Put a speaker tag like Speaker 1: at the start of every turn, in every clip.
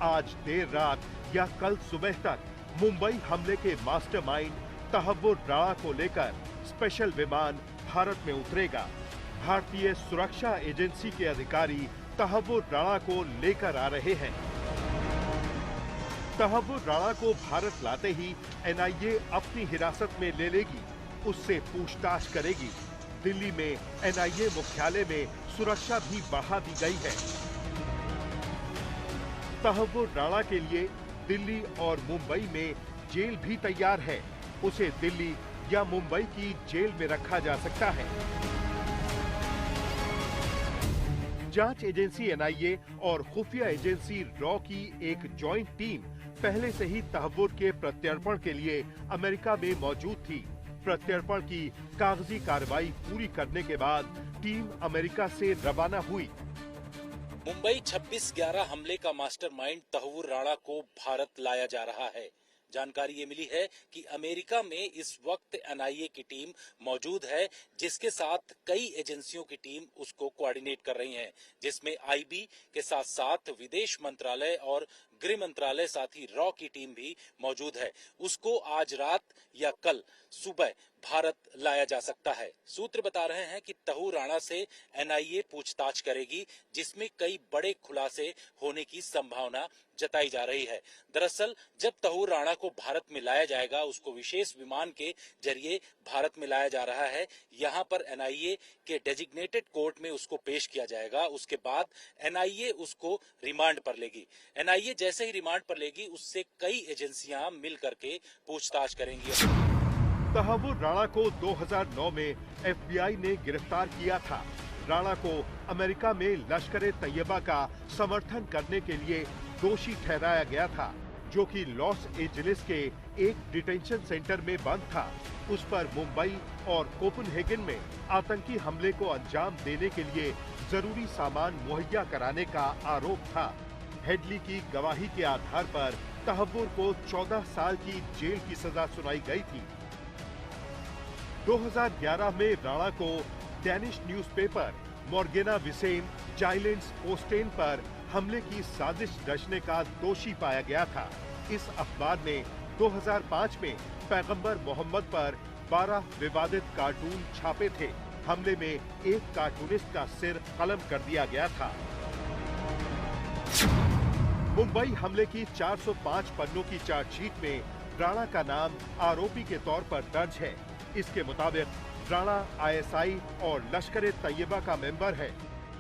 Speaker 1: आज देर रात या कल सुबह तक मुंबई हमले के मास्टरमाइंड तहव्वुर राणा को लेकर स्पेशल विमान भारत में उतरेगा। भारतीय सुरक्षा एजेंसी के अधिकारी तहव्वुर राणा को लेकर आ रहे हैं। तहव्वुर राणा को भारत लाते ही एनआईए अपनी हिरासत में ले लेगी, उससे पूछताछ करेगी। दिल्ली में एनआईए मुख्यालय में सुरक्षा भी बढ़ा दी गई है। तहव्वुर राणा के लिए दिल्ली और मुंबई में जेल भी तैयार है। उसे दिल्ली या मुंबई की जेल में रखा जा सकता है। जांच एजेंसी एनआईए और खुफिया एजेंसी रॉ की एक जॉइंट टीम पहले से ही तहव्वुर के प्रत्यर्पण के लिए अमेरिका में मौजूद थी। प्रत्यर्पण की कागजी कार्रवाई पूरी करने के बाद टीम अमेरिका से रवाना हुई।
Speaker 2: मुंबई 26/11 हमले का मास्टरमाइंड तहव्वुर राणा को भारत लाया जा रहा है। जानकारी ये मिली है कि अमेरिका में इस वक्त एनआईए की टीम मौजूद है, जिसके साथ कई एजेंसियों की टीम उसको कोऑर्डिनेट कर रही हैं, जिसमें आईबी के साथ साथ विदेश मंत्रालय और गृह मंत्रालय साथ ही रॉ की टीम भी मौजूद है। उसको आज रात या कल सुबह भारत लाया जा सकता है। सूत्र बता रहे हैं कि तहव्वुर राणा से एनआईए पूछताछ करेगी, जिसमें कई बड़े खुलासे होने की संभावना जताई जा रही है। दरअसल जब तहव्वुर राणा को भारत में लाया जाएगा, उसको विशेष विमान के जरिए भारत में लाया जा रहा है। यहाँ पर एनआईए के डेजिग्नेटेड कोर्ट में उसको पेश किया जाएगा। उसके बाद एनआईए उसको रिमांड पर लेगी। एनआईए जैसे ही रिमांड पर लेगी, उससे कई एजेंसियां मिल करके पूछताछ करेंगी।
Speaker 1: तहव्वुर राणा को 2009 में एफबीआई ने गिरफ्तार किया था। राणा को अमेरिका में लश्कर-ए-तैयबा का समर्थन करने के लिए दोषी ठहराया गया था, जो कि लॉस एंजलिस के एक डिटेंशन सेंटर में बंद था। उस पर मुंबई और कोपेनहेगन में आतंकी हमले को अंजाम देने के लिए जरूरी सामान मुहैया कराने का आरोप था। हेडली की गवाही के आधार पर तहव्वुर को 14 साल की जेल की सजा सुनाई गई थी। 2011 में राणा को डेनिश न्यूज़पेपर मॉर्गेना विसेन जाइलेंस पोस्टेन पर हमले की साजिश रचने का दोषी पाया गया था। इस अखबार ने 2005 में पैगंबर मोहम्मद पर 12 विवादित कार्टून छापे थे। हमले में एक कार्टूनिस्ट का सिर कलम कर दिया गया था। मुंबई हमले की 405 पन्नों की चार्जशीट में राणा का नाम आरोपी के तौर पर दर्ज है। इसके मुताबिक राणा आईएसआई और लश्कर-ए-तैयबा का मेंबर है।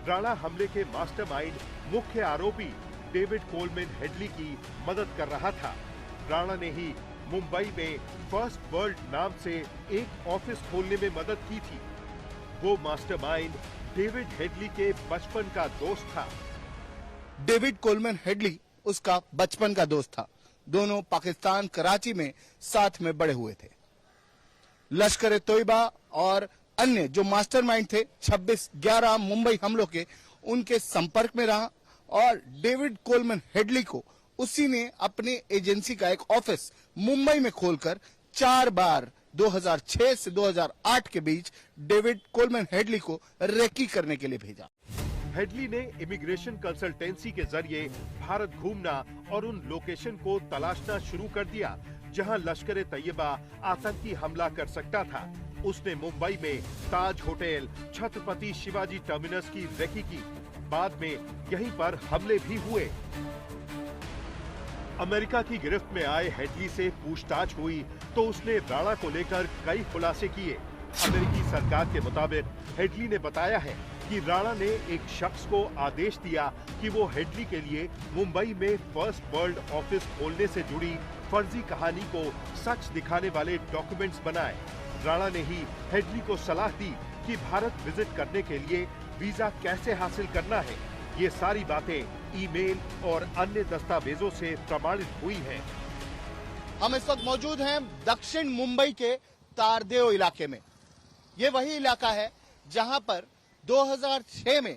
Speaker 1: राणा हमले के मास्टरमाइंड मुख्य आरोपी डेविड कोलमैन हेडली की मदद कर रहा था। राणा ने ही मुंबई में फर्स्ट वर्ल्ड नाम से एक ऑफिस खोलने में मदद की थी। वो मास्टरमाइंड डेविड हेडली के बचपन का दोस्त था।
Speaker 3: डेविड कोलमैन हेडली उसका बचपन का दोस्त था। दोनों पाकिस्तान कराची में साथ में बड़े हुए थे। लश्कर-ए-तैयबा और अन्य जो मास्टरमाइंड थे 26/11 मुंबई हमलों के, उनके संपर्क में रहा और डेविड कोलमैन हेडली को उसी ने अपने एजेंसी का एक ऑफिस मुंबई में खोलकर 4 बार 2006 से 2008 के बीच डेविड कोलमैन हेडली को रेकी करने के लिए भेजा।
Speaker 1: हेडली ने इमिग्रेशन कंसल्टेंसी के जरिए भारत घूमना और उन लोकेशन को तलाशना शुरू कर दिया जहां लश्कर-ए-तैयबा आतंकी हमला कर सकता था। उसने मुंबई में ताज होटल, छत्रपति शिवाजी टर्मिनस की रेकी की। बाद में यहीं पर हमले भी हुए। अमेरिका की गिरफ्त में आए हेडली से पूछताछ हुई तो उसने राणा को लेकर कई खुलासे किए। अमेरिकी सरकार के मुताबिक हेडली ने बताया है कि राणा ने एक शख्स को आदेश दिया कि वो हेडली के लिए मुंबई में फर्स्ट वर्ल्ड ऑफिस खोलने से जुड़ी फर्जी कहानी को सच दिखाने वाले डॉक्यूमेंट्स बनाए। राणा ने ही हेडली को सलाह दी कि भारत विजिट करने के लिए वीजा कैसे हासिल करना है। ये सारी बातें ईमेल और अन्य दस्तावेजों से प्रमाणित हुई हैं।
Speaker 3: हम इस वक्त मौजूद हैं दक्षिण मुंबई के तारदेव इलाके में। ये वही इलाका है जहां पर 2006 में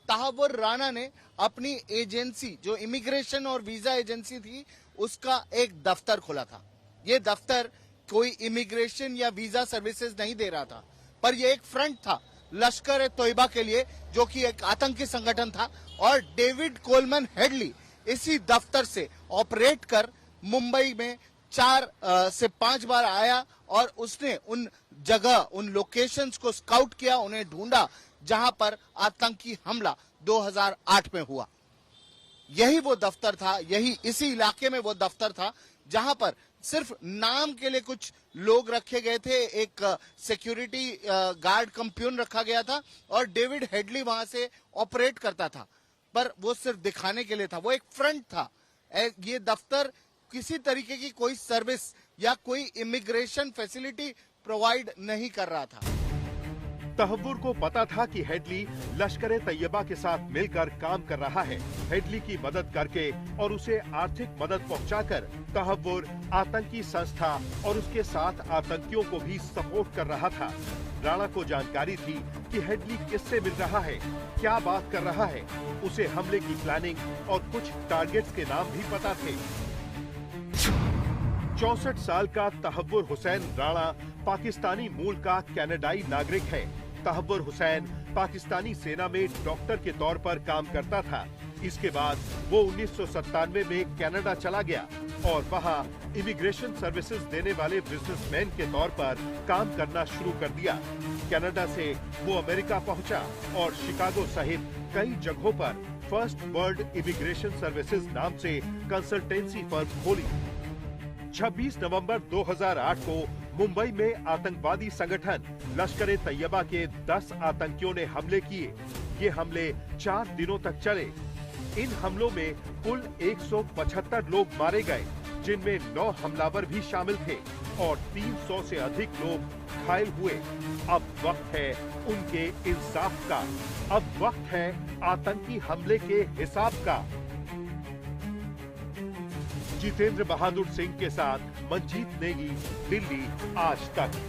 Speaker 3: तहव्वुर राणा ने अपनी एजेंसी, जो इमिग्रेशन और वीजा एजेंसी थी, उसका एक दफ्तर खोला था। ये दफ्तर कोई इमिग्रेशन या वीजा सर्विसेज नहीं दे रहा था, पर यह एक फ्रंट था लश्कर-ए-तैयबा के लिए, जो कि एक आतंकी संगठन था। और डेविड कोलमैन हेडली इसी दफ्तर से ऑपरेट कर मुंबई में 4 से 5 बार आया और उसने उन जगह, उन लोकेशंस को स्काउट किया, उन्हें ढूंढा जहां पर आतंकी हमला 2008 में हुआ। यही वो दफ्तर था, यही इसी इलाके में वो दफ्तर था जहां पर सिर्फ नाम के लिए कुछ लोग रखे गए थे, एक सिक्योरिटी गार्ड कम प्यून रखा गया था और डेविड हेडली वहां से ऑपरेट करता था, पर वो सिर्फ दिखाने के लिए था, वो एक फ्रंट था। ये दफ्तर किसी तरीके की कोई सर्विस या कोई इमिग्रेशन फैसिलिटी प्रोवाइड नहीं कर रहा था।
Speaker 1: तहव्वुर को पता था कि हेडली लश्कर तैयबा के साथ मिलकर काम कर रहा है। हेडली की मदद करके और उसे आर्थिक मदद पहुंचाकर तहव्वुर आतंकी संस्था और उसके साथ आतंकियों को भी सपोर्ट कर रहा था। राणा को जानकारी थी कि हेडली किससे मिल रहा है, क्या बात कर रहा है। उसे हमले की प्लानिंग और कुछ टारगेट्स के नाम भी पता थे। 64 साल का तहव्वुर हुसैन राणा पाकिस्तानी मूल का कनाडाई नागरिक है। तहव्वुर हुसैन पाकिस्तानी सेना में डॉक्टर के तौर पर काम करता था। इसके बाद वो 1997 में कनाडा चला गया और वहां इमिग्रेशन सर्विसेज देने वाले बिजनेसमैन के तौर पर काम करना शुरू कर दिया। कनाडा से वो अमेरिका पहुंचा और शिकागो सहित कई जगहों पर फर्स्ट वर्ल्ड इमिग्रेशन सर्विसेज नाम से कंसल्टेंसी फर्म खोली। 26 नवंबर 2008 को मुंबई में आतंकवादी संगठन लश्कर तैयबा के 10 आतंकियों ने हमले किए। ये हमले 4 दिनों तक चले। इन हमलों में कुल 175 लोग मारे गए, जिनमें 9 हमलावर भी शामिल थे और 300 से अधिक लोग घायल हुए। अब वक्त है उनके इंसाफ का, अब वक्त है आतंकी हमले के हिसाब का। जितेंद्र बहादुर सिंह के साथ मंजीत नेगी, दिल्ली आज तक।